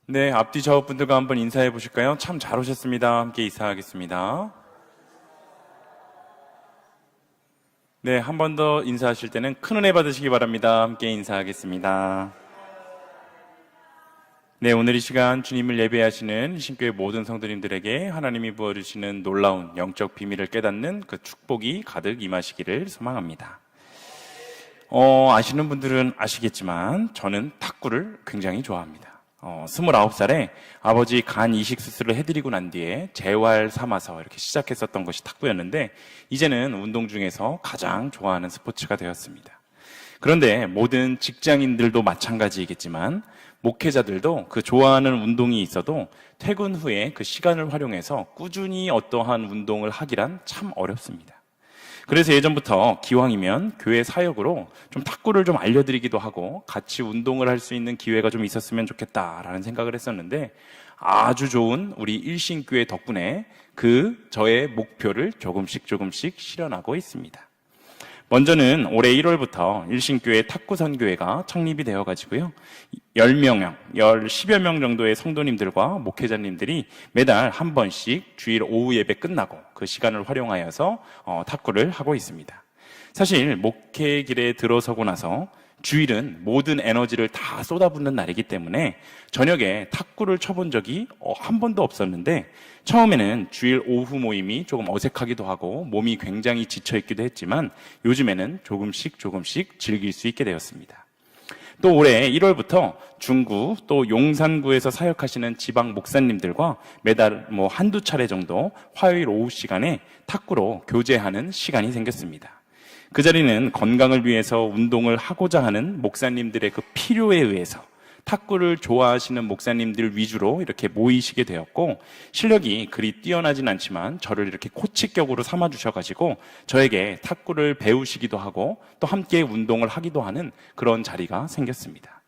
네, 앞뒤 좌우분들과 한번 인사해 보실까요? 참 잘 오셨습니다. 함께 인사하겠습니다. 네, 한 번 더 인사하실 때는 큰 은혜 받으시기 바랍니다. 함께 인사하겠습니다. 네, 오늘 이 시간 주님을 예배하시는 신교회 모든 성도님들에게 하나님이 부어주시는 놀라운 영적 비밀을 깨닫는 그 축복이 가득 임하시기를 소망합니다. 아시는 분들은 아시겠지만 저는 탁구를 굉장히 좋아합니다. 29살에 아버지 간 이식 수술을 해드리고 난 뒤에 재활 삼아서 이렇게 시작했었던 것이 탁구였는데 이제는 운동 중에서 가장 좋아하는 스포츠가 되었습니다. 그런데 모든 직장인들도 마찬가지이겠지만 목회자들도 그 좋아하는 운동이 있어도 퇴근 후에 그 시간을 활용해서 꾸준히 어떠한 운동을 하기란 참 어렵습니다. 그래서 예전부터 기왕이면 교회 사역으로 좀 탁구를 좀 알려드리기도 하고 같이 운동을 할 수 있는 기회가 좀 있었으면 좋겠다라는 생각을 했었는데 아주 좋은 우리 일신교회 덕분에 저의 목표를 조금씩 실현하고 있습니다. 먼저는 올해 1월부터 일신교회 탁구선교회가 창립이 되어가지고요. 10여 명 정도의 성도님들과 목회자님들이 매달 한 번씩 주일 오후 예배 끝나고 그 시간을 활용하여서 탁구를 하고 있습니다. 사실 목회 길에 들어서고 나서 주일은 모든 에너지를 다 쏟아붓는 날이기 때문에 저녁에 탁구를 쳐본 적이 한 번도 없었는데 처음에는 주일 오후 모임이 조금 어색하기도 하고 몸이 굉장히 지쳐있기도 했지만 요즘에는 조금씩 즐길 수 있게 되었습니다. 또 올해 1월부터 중구 또 용산구에서 사역하시는 지방 목사님들과 매달 한두 차례 정도 화요일 오후 시간에 탁구로 교제하는 시간이 생겼습니다. 그 자리는 건강을 위해서 운동을 하고자 하는 목사님들의 그 필요에 의해서 탁구를 좋아하시는 목사님들 위주로 이렇게 모이시게 되었고 실력이 그리 뛰어나진 않지만 저를 이렇게 코치격으로 삼아주셔가지고 저에게 탁구를 배우시기도 하고 또 함께 운동을 하기도 하는 그런 자리가 생겼습니다.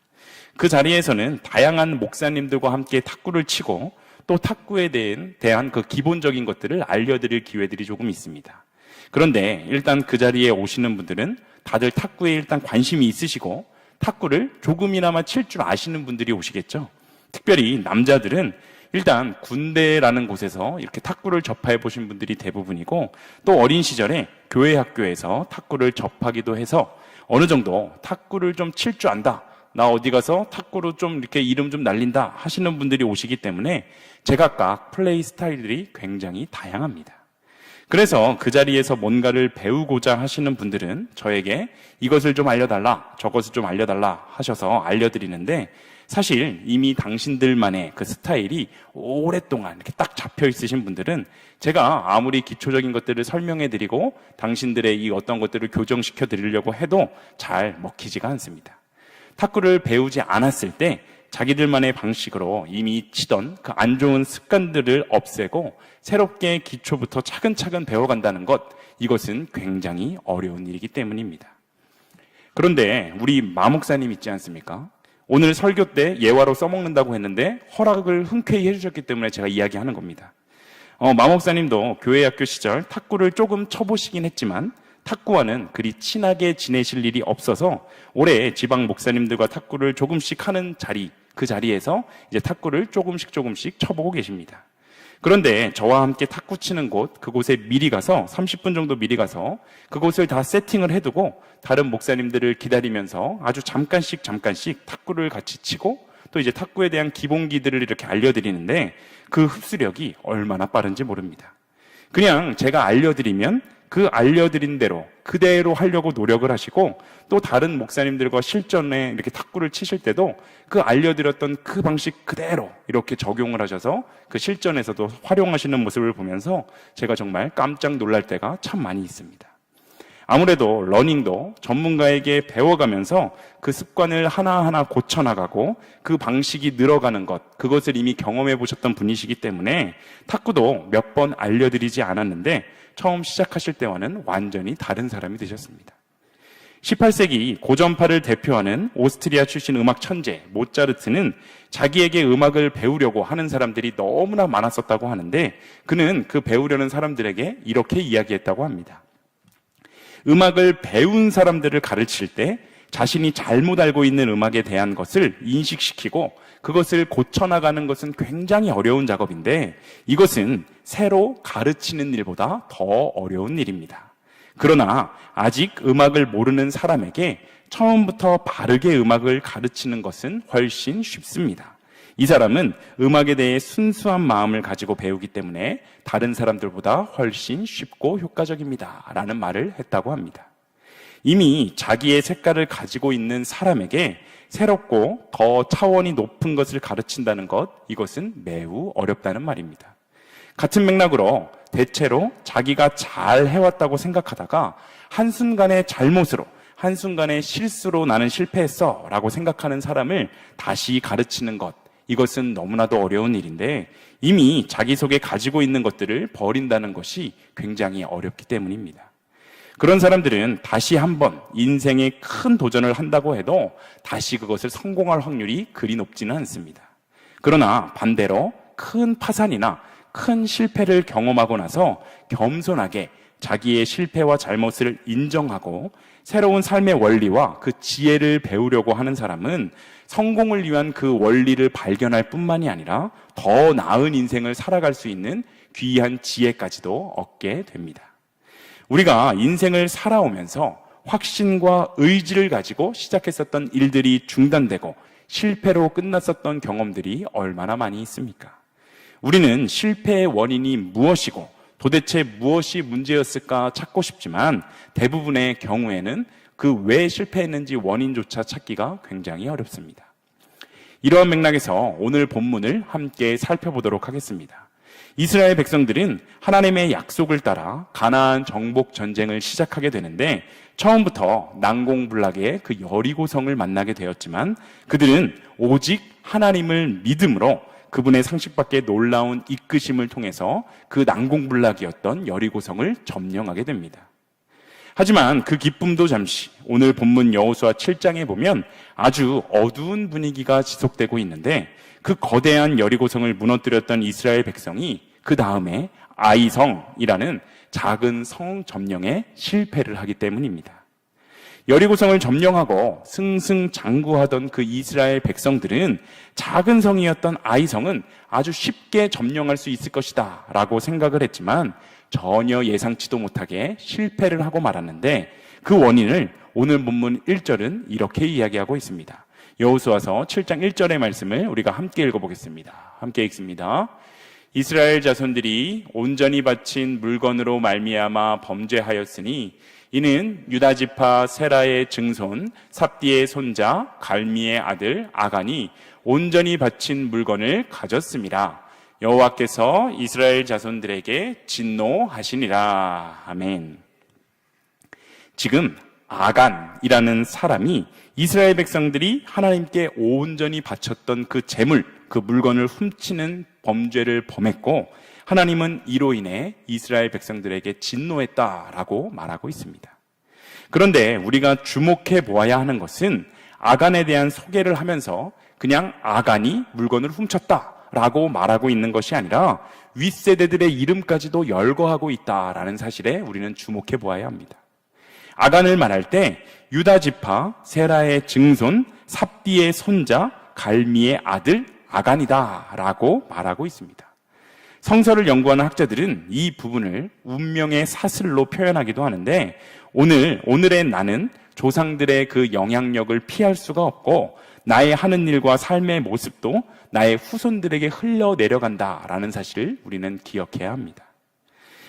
그 자리에서는 다양한 목사님들과 함께 탁구를 치고 또 탁구에 대한 그 기본적인 것들을 알려드릴 기회들이 조금 있습니다. 그런데 일단 그 자리에 오시는 분들은 다들 탁구에 일단 관심이 있으시고 탁구를 조금이나마 칠 줄 아시는 분들이 오시겠죠. 특별히 남자들은 일단 군대라는 곳에서 이렇게 탁구를 접해 보신 분들이 대부분이고 또 어린 시절에 교회 학교에서 탁구를 접하기도 해서 어느 정도 탁구를 좀 칠 줄 안다, 나 어디 가서 탁구로 좀 이렇게 이름 좀 날린다 하시는 분들이 오시기 때문에 제각각 플레이 스타일들이 굉장히 다양합니다. 그래서 그 자리에서 뭔가를 배우고자 하시는 분들은 저에게 이것을 좀 알려달라, 저것을 좀 알려달라 하셔서 알려드리는데 사실 이미 당신들만의 그 스타일이 오랫동안 이렇게 딱 잡혀 있으신 분들은 제가 아무리 기초적인 것들을 설명해드리고 당신들의 이 어떤 것들을 교정시켜 드리려고 해도 잘 먹히지가 않습니다. 탁구를 배우지 않았을 때 자기들만의 방식으로 이미 치던 그 안 좋은 습관들을 없애고 새롭게 기초부터 차근차근 배워간다는 것, 이것은 굉장히 어려운 일이기 때문입니다. 그런데 우리 마목사님 있지 않습니까? 오늘 설교 때 예화로 써먹는다고 했는데 허락을 흔쾌히 해주셨기 때문에 제가 이야기하는 겁니다. 마목사님도 교회 학교 시절 탁구를 조금 쳐보시긴 했지만 탁구와는 그리 친하게 지내실 일이 없어서 올해 지방 목사님들과 탁구를 조금씩 하는 자리, 그 자리에서 이제 탁구를 조금씩 쳐보고 계십니다. 그런데 저와 함께 탁구 치는 곳, 그곳에 미리 가서 30분 정도 미리 가서 그곳을 다 세팅을 해두고 다른 목사님들을 기다리면서 아주 잠깐씩 탁구를 같이 치고 또 이제 탁구에 대한 기본기들을 이렇게 알려드리는데 그 흡수력이 얼마나 빠른지 모릅니다. 그냥 제가 알려드리면 그 알려드린 대로 그대로 하려고 노력을 하시고 또 다른 목사님들과 실전에 이렇게 탁구를 치실 때도 그 알려드렸던 그 방식 그대로 이렇게 적용을 하셔서 그 실전에서도 활용하시는 모습을 보면서 제가 정말 깜짝 놀랄 때가 참 많이 있습니다. 아무래도 러닝도 전문가에게 배워가면서 그 습관을 하나하나 고쳐나가고 그 방식이 늘어가는 것, 그것을 이미 경험해 보셨던 분이시기 때문에 탁구도 몇 번 알려드리지 않았는데 처음 시작하실 때와는 완전히 다른 사람이 되셨습니다. 18세기 고전파를 대표하는 오스트리아 출신 음악 천재 모차르트는 자기에게 음악을 배우려고 하는 사람들이 너무나 많았었다고 하는데 그는 그 배우려는 사람들에게 이렇게 이야기했다고 합니다. 음악을 배운 사람들을 가르칠 때 자신이 잘못 알고 있는 음악에 대한 것을 인식시키고 그것을 고쳐나가는 것은 굉장히 어려운 작업인데 이것은 새로 가르치는 일보다 더 어려운 일입니다. 그러나 아직 음악을 모르는 사람에게 처음부터 바르게 음악을 가르치는 것은 훨씬 쉽습니다. 이 사람은 음악에 대해 순수한 마음을 가지고 배우기 때문에 다른 사람들보다 훨씬 쉽고 효과적입니다. 라는 말을 했다고 합니다. 이미 자기의 색깔을 가지고 있는 사람에게 새롭고 더 차원이 높은 것을 가르친다는 것, 이것은 매우 어렵다는 말입니다. 같은 맥락으로 대체로 자기가 잘 해왔다고 생각하다가 한순간의 잘못으로, 한순간의 실수로 나는 실패했어 라고 생각하는 사람을 다시 가르치는 것, 이것은 너무나도 어려운 일인데 이미 자기 속에 가지고 있는 것들을 버린다는 것이 굉장히 어렵기 때문입니다. 그런 사람들은 다시 한번 인생에 큰 도전을 한다고 해도 다시 그것을 성공할 확률이 그리 높지는 않습니다. 그러나 반대로 큰 파산이나 큰 실패를 경험하고 나서 겸손하게 자기의 실패와 잘못을 인정하고 새로운 삶의 원리와 그 지혜를 배우려고 하는 사람은 성공을 위한 그 원리를 발견할 뿐만이 아니라 더 나은 인생을 살아갈 수 있는 귀한 지혜까지도 얻게 됩니다. 우리가 인생을 살아오면서 확신과 의지를 가지고 시작했었던 일들이 중단되고 실패로 끝났었던 경험들이 얼마나 많이 있습니까? 우리는 실패의 원인이 무엇이고 도대체 무엇이 문제였을까 찾고 싶지만 대부분의 경우에는 그 왜 실패했는지 원인조차 찾기가 굉장히 어렵습니다. 이러한 맥락에서 오늘 본문을 함께 살펴보도록 하겠습니다. 이스라엘 백성들은 하나님의 약속을 따라 가나안 정복 전쟁을 시작하게 되는데 처음부터 난공불락의 그 여리고성을 만나게 되었지만 그들은 오직 하나님을 믿음으로 그분의 상식밖에 놀라운 이끄심을 통해서 그 난공불락이었던 여리고성을 점령하게 됩니다. 하지만 그 기쁨도 잠시 오늘 본문 여호수아 7장에 보면 아주 어두운 분위기가 지속되고 있는데 그 거대한 여리고성을 무너뜨렸던 이스라엘 백성이 그 다음에 아이성이라는 작은 성 점령에 실패를 하기 때문입니다. 여리고성을 점령하고 승승장구하던 그 이스라엘 백성들은 작은 성이었던 아이성은 아주 쉽게 점령할 수 있을 것이다 라고 생각을 했지만 전혀 예상치도 못하게 실패를 하고 말았는데 그 원인을 오늘 본문 1절은 이렇게 이야기하고 있습니다. 여호수아서 7장 1절의 말씀을 우리가 함께 읽어보겠습니다. 함께 읽습니다. 이스라엘 자손들이 온전히 바친 물건으로 말미암아 범죄하였으니 이는 유다 지파 세라의 증손 삽디의 손자 갈미의 아들 아간이 온전히 바친 물건을 가졌습니다. 여호와께서 이스라엘 자손들에게 진노하시니라. 아멘. 지금 아간이라는 사람이 이스라엘 백성들이 하나님께 온전히 바쳤던 그 재물, 그 물건을 훔치는 범죄를 범했고 하나님은 이로 인해 이스라엘 백성들에게 진노했다라고 말하고 있습니다. 그런데 우리가 주목해 보아야 하는 것은 아간에 대한 소개를 하면서 그냥 아간이 물건을 훔쳤다라고 말하고 있는 것이 아니라 윗세대들의 이름까지도 열거하고 있다라는 사실에 우리는 주목해 보아야 합니다. 아간을 말할 때 유다 지파 세라의 증손 삽디의 손자 갈미의 아들 아간이다라고 말하고 있습니다. 성서를 연구하는 학자들은 이 부분을 운명의 사슬로 표현하기도 하는데 오늘의 나는 조상들의 그 영향력을 피할 수가 없고 나의 하는 일과 삶의 모습도 나의 후손들에게 흘러내려간다라는 사실을 우리는 기억해야 합니다.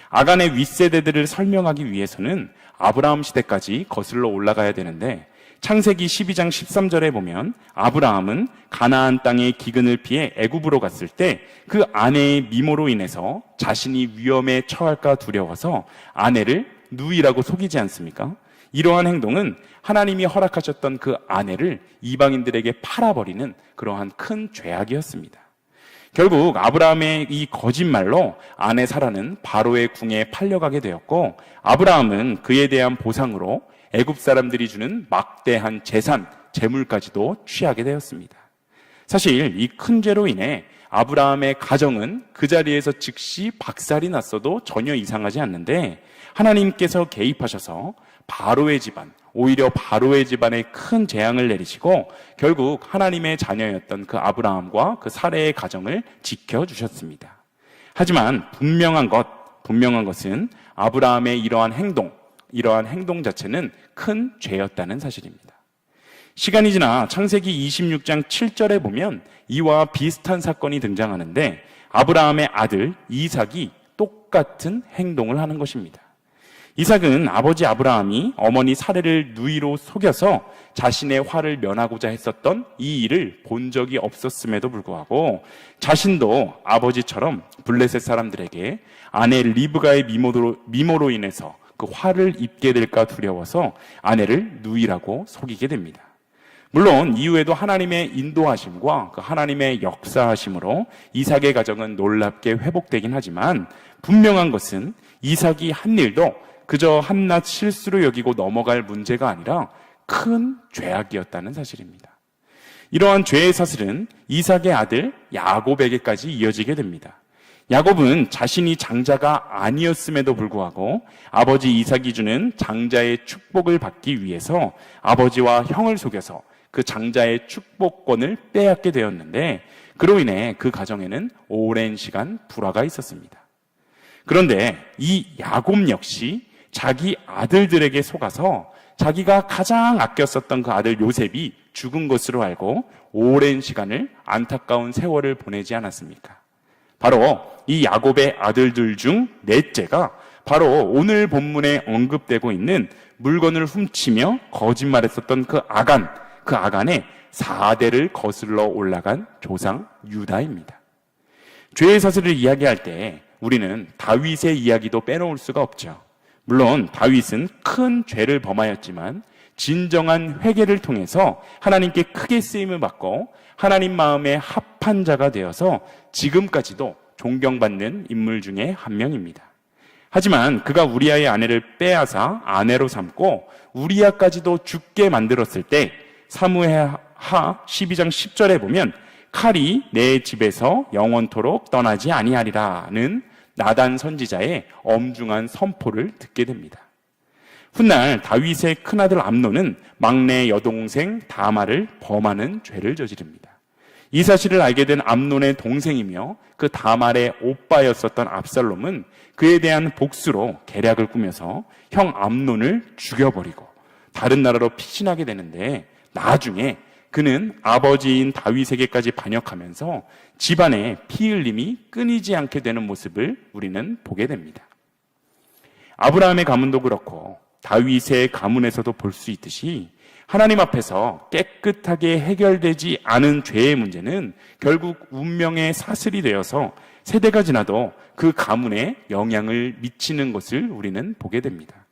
아간의 윗세대들을 설명하기 위해서는 아브라함 시대까지 거슬러 올라가야 되는데 창세기 12장 13절에 보면 아브라함은 가나안 땅의 기근을 피해 애굽으로 갔을 때 그 아내의 미모로 인해서 자신이 위험에 처할까 두려워서 아내를 누이라고 속이지 않습니까? 이러한 행동은 하나님이 허락하셨던 그 아내를 이방인들에게 팔아버리는 그러한 큰 죄악이었습니다. 결국 아브라함의 이 거짓말로 아내 사라는 바로의 궁에 팔려가게 되었고 아브라함은 그에 대한 보상으로 애굽 사람들이 주는 막대한 재산, 재물까지도 취하게 되었습니다. 사실 이 큰 죄로 인해 아브라함의 가정은 그 자리에서 즉시 박살이 났어도 전혀 이상하지 않는데 하나님께서 개입하셔서 바로의 집안, 오히려 바로의 집안에 큰 재앙을 내리시고 결국 하나님의 자녀였던 그 아브라함과 그 사레의 가정을 지켜주셨습니다. 하지만 분명한 것은 아브라함의 이러한 행동 자체는 큰 죄였다는 사실입니다. 시간이 지나 창세기 26장 7절에 보면 이와 비슷한 사건이 등장하는데 아브라함의 아들 이삭이 똑같은 행동을 하는 것입니다. 이삭은 아버지 아브라함이 어머니 사레를 누이로 속여서 자신의 화를 면하고자 했었던 이 일을 본 적이 없었음에도 불구하고 자신도 아버지처럼 블레셋 사람들에게 아내 리브가의 미모로 인해서 그 화를 입게 될까 두려워서 아내를 누이라고 속이게 됩니다. 물론 이후에도 하나님의 인도하심과 그 하나님의 역사하심으로 이삭의 가정은 놀랍게 회복되긴 하지만 분명한 것은 이삭이 한 일도 그저 한낱 실수로 여기고 넘어갈 문제가 아니라 큰 죄악이었다는 사실입니다. 이러한 죄의 사슬은 이삭의 아들 야곱에게까지 이어지게 됩니다. 야곱은 자신이 장자가 아니었음에도 불구하고 아버지 이삭이 주는 장자의 축복을 받기 위해서 아버지와 형을 속여서 그 장자의 축복권을 빼앗게 되었는데 그로 인해 그 가정에는 오랜 시간 불화가 있었습니다. 그런데 이 야곱 역시 자기 아들들에게 속아서 자기가 가장 아꼈었던 그 아들 요셉이 죽은 것으로 알고 오랜 시간을 안타까운 세월을 보내지 않았습니까? 바로 이 야곱의 아들들 중 넷째가 바로 오늘 본문에 언급되고 있는 물건을 훔치며 거짓말했었던 그 아간의 4대를 거슬러 올라간 조상 유다입니다. 죄의 사슬을 이야기할 때 우리는 다윗의 이야기도 빼놓을 수가 없죠. 물론 다윗은 큰 죄를 범하였지만 진정한 회개를 통해서 하나님께 크게 쓰임을 받고 하나님 마음에 합한 자가 되어서 지금까지도 존경받는 인물 중에 한 명입니다. 하지만 그가 우리아의 아내를 빼앗아 아내로 삼고 우리아까지도 죽게 만들었을 때 사무엘하 12장 10절에 보면 칼이 내 집에서 영원토록 떠나지 아니하리라는 나단 선지자의 엄중한 선포를 듣게 됩니다. 훗날 다윗의 큰아들 암논은 막내 여동생 다말을 범하는 죄를 저지릅니다. 이 사실을 알게 된 암논의 동생이며 그 다말의 오빠였었던 압살롬은 그에 대한 복수로 계략을 꾸며서 형 암논을 죽여버리고 다른 나라로 피신하게 되는데 나중에 그는 아버지인 다윗에게까지 반역하면서 집안에 피 흘림이 끊이지 않게 되는 모습을 우리는 보게 됩니다. 아브라함의 가문도 그렇고 다윗의 가문에서도 볼 수 있듯이 하나님 앞에서 깨끗하게 해결되지 않은 죄의 문제는 결국 운명의 사슬이 되어서 세대가 지나도 그 가문에 영향을 미치는 것을 우리는 보게 됩니다.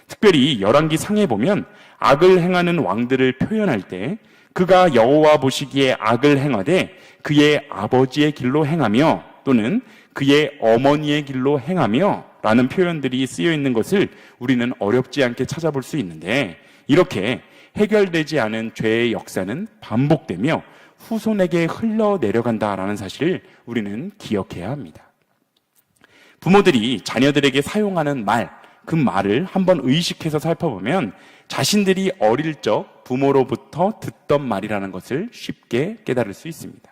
특별히 열왕기 상에 보면 악을 행하는 왕들을 표현할 때 그가 여호와 보시기에 악을 행하되 그의 아버지의 길로 행하며 또는 그의 어머니의 길로 행하며 라는 표현들이 쓰여 있는 것을 우리는 어렵지 않게 찾아볼 수 있는데 이렇게 해결되지 않은 죄의 역사는 반복되며 후손에게 흘러내려간다라는 사실을 우리는 기억해야 합니다. 부모들이 자녀들에게 사용하는 그 말을 한번 의식해서 살펴보면 자신들이 어릴 적 부모로부터 듣던 말이라는 것을 쉽게 깨달을 수 있습니다.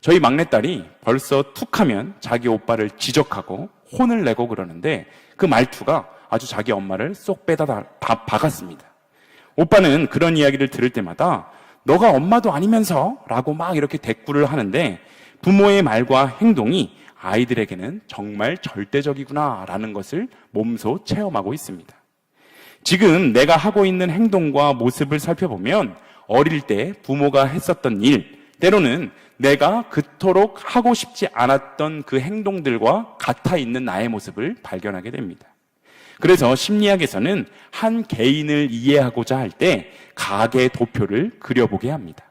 저희 막내딸이 벌써 툭하면 자기 오빠를 지적하고 혼을 내고 그러는데 그 말투가 아주 자기 엄마를 쏙 빼다 박았습니다. 오빠는 그런 이야기를 들을 때마다 너가 엄마도 아니면서 라고 막 이렇게 대꾸를 하는데 부모의 말과 행동이 아이들에게는 정말 절대적이구나 라는 것을 몸소 체험하고 있습니다. 지금 내가 하고 있는 행동과 모습을 살펴보면 어릴 때 부모가 했었던 일, 때로는 내가 그토록 하고 싶지 않았던 그 행동들과 같아 있는 나의 모습을 발견하게 됩니다. 그래서 심리학에서는 한 개인을 이해하고자 할 때 가계 도표를 그려보게 합니다.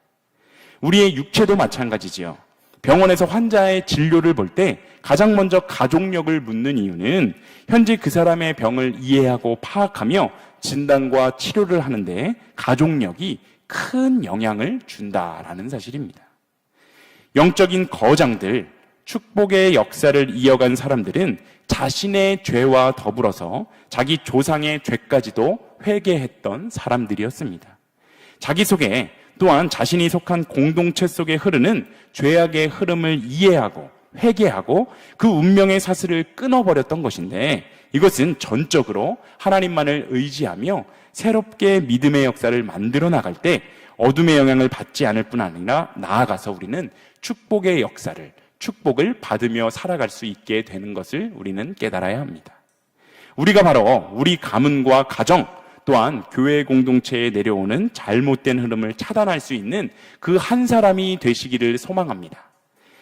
우리의 육체도 마찬가지지요. 병원에서 환자의 진료를 볼 때 가장 먼저 가족력을 묻는 이유는 현재 그 사람의 병을 이해하고 파악하며 진단과 치료를 하는데 가족력이 큰 영향을 준다라는 사실입니다. 영적인 거장들, 축복의 역사를 이어간 사람들은 자신의 죄와 더불어서 자기 조상의 죄까지도 회개했던 사람들이었습니다. 자기 속에 또한 자신이 속한 공동체 속에 흐르는 죄악의 흐름을 이해하고 회개하고 그 운명의 사슬을 끊어버렸던 것인데, 이것은 전적으로 하나님만을 의지하며 새롭게 믿음의 역사를 만들어 나갈 때 어둠의 영향을 받지 않을 뿐 아니라 나아가서 우리는 축복의 역사를, 축복을 받으며 살아갈 수 있게 되는 것을 우리는 깨달아야 합니다. 우리가 바로 우리 가문과 가정 또한 교회 공동체에 내려오는 잘못된 흐름을 차단할 수 있는 그 한 사람이 되시기를 소망합니다.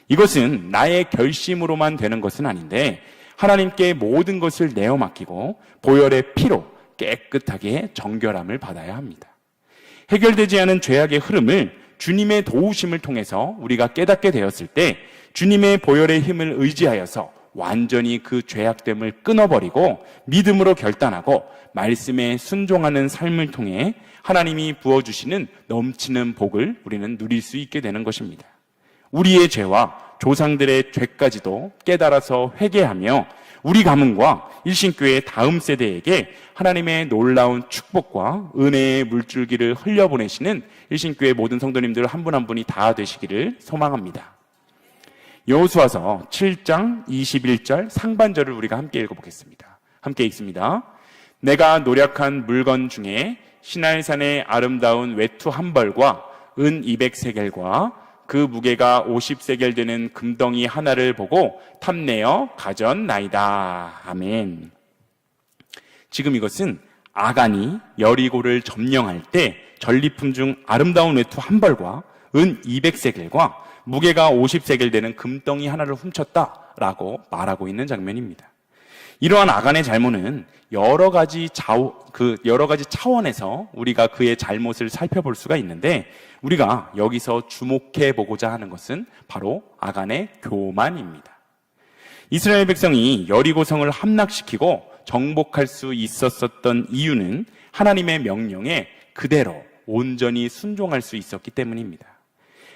이것은 나의 결심으로만 되는 것은 아닌데 하나님께 모든 것을 내어 맡기고 보혈의 피로 깨끗하게 정결함을 받아야 합니다. 해결되지 않은 죄악의 흐름을 주님의 도우심을 통해서 우리가 깨닫게 되었을 때 주님의 보혈의 힘을 의지하여서 완전히 그 죄악됨을 끊어버리고 믿음으로 결단하고 말씀에 순종하는 삶을 통해 하나님이 부어주시는 넘치는 복을 우리는 누릴 수 있게 되는 것입니다. 우리의 죄와 조상들의 죄까지도 깨달아서 회개하며 우리 가문과 일신교회의 다음 세대에게 하나님의 놀라운 축복과 은혜의 물줄기를 흘려보내시는 일신교회 모든 성도님들 한 분 한 분이 다 되시기를 소망합니다. 여호수아서 7장 21절 상반절을 우리가 함께 읽어보겠습니다. 함께 읽습니다. 내가 노력한 물건 중에 시날산의 아름다운 외투 한 벌과 은 200세겔과 그 무게가 50세겔 되는 금덩이 하나를 보고 탐내어 가졌나이다. 아멘. 지금 이것은 아간이 여리고를 점령할 때 전리품 중 아름다운 외투 한 벌과 은 200세겔과 무게가 50세겔 되는 금덩이 하나를 훔쳤다라고 말하고 있는 장면입니다. 이러한 아간의 잘못은 여러 가지 차원에서 우리가 그의 잘못을 살펴볼 수가 있는데, 우리가 여기서 주목해 보고자 하는 것은 바로 아간의 교만입니다. 이스라엘 백성이 여리고성을 함락시키고 정복할 수 있었던 이유는 하나님의 명령에 그대로 온전히 순종할 수 있었기 때문입니다.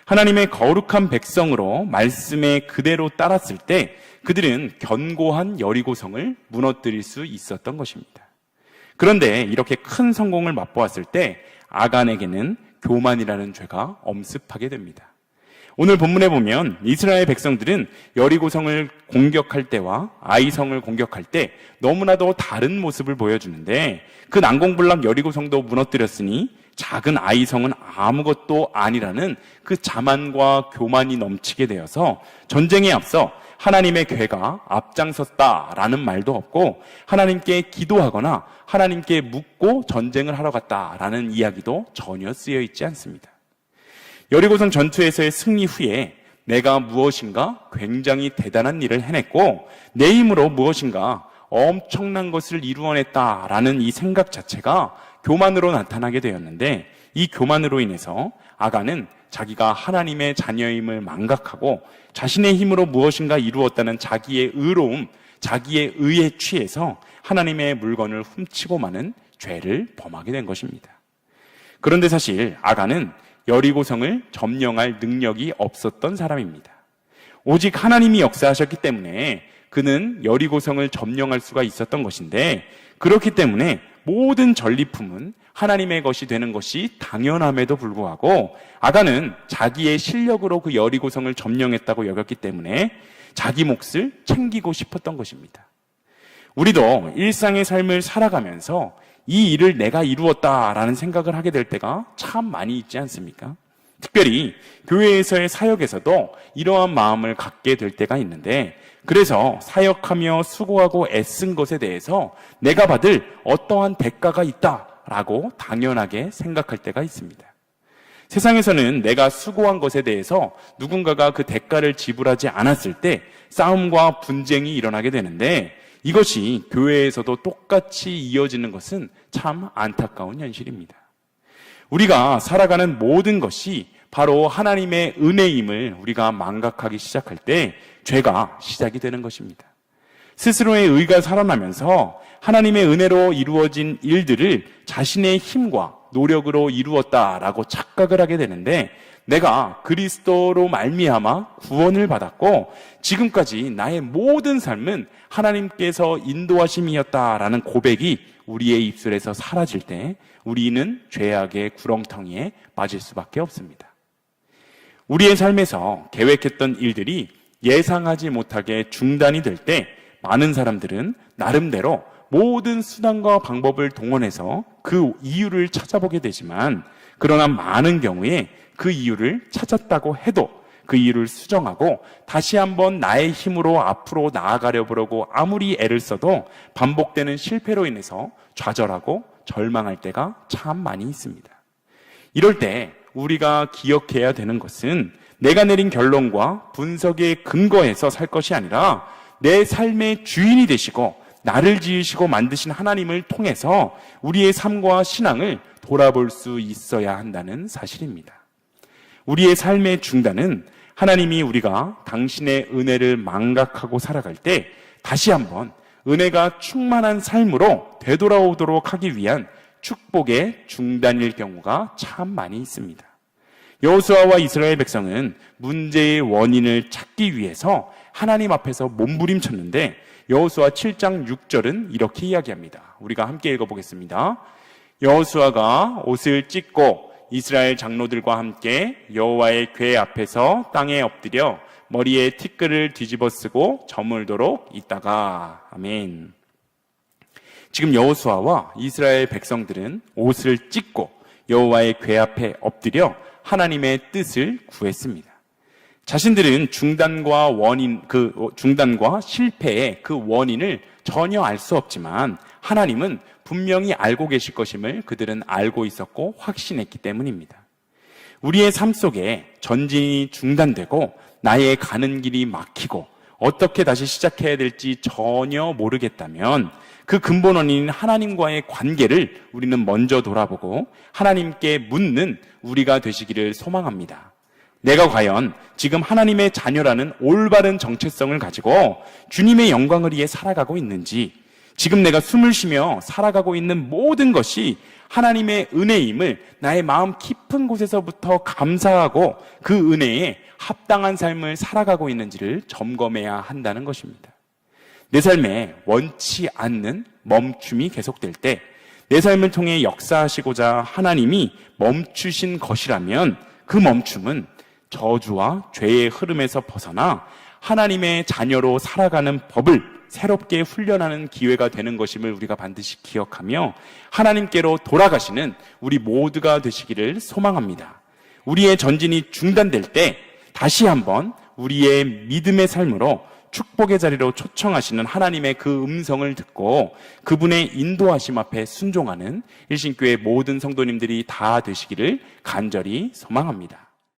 하나님의 거룩한 백성으로 말씀에 그대로 따랐을 때 그들은 견고한 여리고성을 무너뜨릴 수 있었던 것입니다. 그런데 이렇게 큰 성공을 맛보았을 때 아간에게는 교만이라는 죄가 엄습하게 됩니다. 오늘 본문에 보면 이스라엘 백성들은 여리고성을 공격할 때와 아이성을 공격할 때 너무나도 다른 모습을 보여주는데, 그 난공불락 여리고성도 무너뜨렸으니 작은 아이성은 아무것도 아니라는 그 자만과 교만이 넘치게 되어서 전쟁에 앞서 하나님의 괴가 앞장섰다라는 말도 없고, 하나님께 기도하거나 하나님께 묻고 전쟁을 하러 갔다라는 이야기도 전혀 쓰여 있지 않습니다. 여리고성 전투에서의 승리 후에 내가 무엇인가 굉장히 대단한 일을 해냈고 내 힘으로 무엇인가 엄청난 것을 이루어냈다라는 이 생각 자체가 교만으로 나타나게 되었는데, 이 교만으로 인해서 아간은 자기가 하나님의 자녀임을 망각하고 자신의 힘으로 무엇인가 이루었다는 자기의 의로움, 자기의 의에 취해서 하나님의 물건을 훔치고 마는 죄를 범하게 된 것입니다. 그런데 사실 아간은 여리고성을 점령할 능력이 없었던 사람입니다. 오직 하나님이 역사하셨기 때문에 그는 여리고성을 점령할 수가 있었던 것인데, 그렇기 때문에 모든 전리품은 하나님의 것이 되는 것이 당연함에도 불구하고 아간은 자기의 실력으로 그 여리고성을 점령했다고 여겼기 때문에 자기 몫을 챙기고 싶었던 것입니다. 우리도 일상의 삶을 살아가면서 이 일을 내가 이루었다라는 생각을 하게 될 때가 참 많이 있지 않습니까? 특별히 교회에서의 사역에서도 이러한 마음을 갖게 될 때가 있는데, 그래서 사역하며 수고하고 애쓴 것에 대해서 내가 받을 어떠한 대가가 있다라고 당연하게 생각할 때가 있습니다. 세상에서는 내가 수고한 것에 대해서 누군가가 그 대가를 지불하지 않았을 때 싸움과 분쟁이 일어나게 되는데, 이것이 교회에서도 똑같이 이어지는 것은 참 안타까운 현실입니다. 우리가 살아가는 모든 것이 바로 하나님의 은혜임을 우리가 망각하기 시작할 때 죄가 시작이 되는 것입니다. 스스로의 의가 살아나면서 하나님의 은혜로 이루어진 일들을 자신의 힘과 노력으로 이루었다라고 착각을 하게 되는데, 내가 그리스도로 말미암아 구원을 받았고 지금까지 나의 모든 삶은 하나님께서 인도하심이었다라는 고백이 우리의 입술에서 사라질 때 우리는 죄악의 구렁텅이에 빠질 수밖에 없습니다. 우리의 삶에서 계획했던 일들이 예상하지 못하게 중단이 될 때 많은 사람들은 나름대로 모든 수단과 방법을 동원해서 그 이유를 찾아보게 되지만, 그러나 많은 경우에 그 이유를 찾았다고 해도 그 이유를 수정하고 다시 한번 나의 힘으로 앞으로 나아가려 보려고 아무리 애를 써도 반복되는 실패로 인해서 좌절하고 절망할 때가 참 많이 있습니다. 이럴 때 우리가 기억해야 되는 것은 내가 내린 결론과 분석에 근거해서 살 것이 아니라 내 삶의 주인이 되시고 나를 지으시고 만드신 하나님을 통해서 우리의 삶과 신앙을 돌아볼 수 있어야 한다는 사실입니다. 우리의 삶의 중단은 하나님이 우리가 당신의 은혜를 망각하고 살아갈 때 다시 한번 은혜가 충만한 삶으로 되돌아오도록 하기 위한 축복의 중단일 경우가 참 많이 있습니다. 여호수아와 이스라엘 백성은 문제의 원인을 찾기 위해서 하나님 앞에서 몸부림쳤는데 여호수아 7장 6절은 이렇게 이야기합니다. 우리가 함께 읽어보겠습니다. 여호수아가 옷을 찢고 이스라엘 장로들과 함께 여호와의 궤 앞에서 땅에 엎드려 머리에 티끌을 뒤집어 쓰고 저물도록 있다가. 아멘. 지금 여호수아와 이스라엘 백성들은 옷을 찢고 여호와의 궤 앞에 엎드려 하나님의 뜻을 구했습니다. 자신들은 중단과 실패의 그 원인을 전혀 알 수 없지만 하나님은 분명히 알고 계실 것임을 그들은 알고 있었고 확신했기 때문입니다. 우리의 삶 속에 전진이 중단되고 나의 가는 길이 막히고 어떻게 다시 시작해야 될지 전혀 모르겠다면 그 근본 원인인 하나님과의 관계를 우리는 먼저 돌아보고 하나님께 묻는 우리가 되시기를 소망합니다. 내가 과연 지금 하나님의 자녀라는 올바른 정체성을 가지고 주님의 영광을 위해 살아가고 있는지, 지금 내가 숨을 쉬며 살아가고 있는 모든 것이 하나님의 은혜임을 나의 마음 깊은 곳에서부터 감사하고 그 은혜에 합당한 삶을 살아가고 있는지를 점검해야 한다는 것입니다. 내 삶에 원치 않는 멈춤이 계속될 때 내 삶을 통해 역사하시고자 하나님이 멈추신 것이라면 그 멈춤은 저주와 죄의 흐름에서 벗어나 하나님의 자녀로 살아가는 법을 새롭게 훈련하는 기회가 되는 것임을 우리가 반드시 기억하며 하나님께로 돌아가시는 우리 모두가 되시기를 소망합니다. 우리의 전진이 중단될 때 다시 한번 우리의 믿음의 삶으로 축복의 자리로 초청하시는 하나님의 그 음성을 듣고 그분의 인도하심 앞에 순종하는 일신교회 모든 성도님들이 다 되시기를 간절히 소망합니다.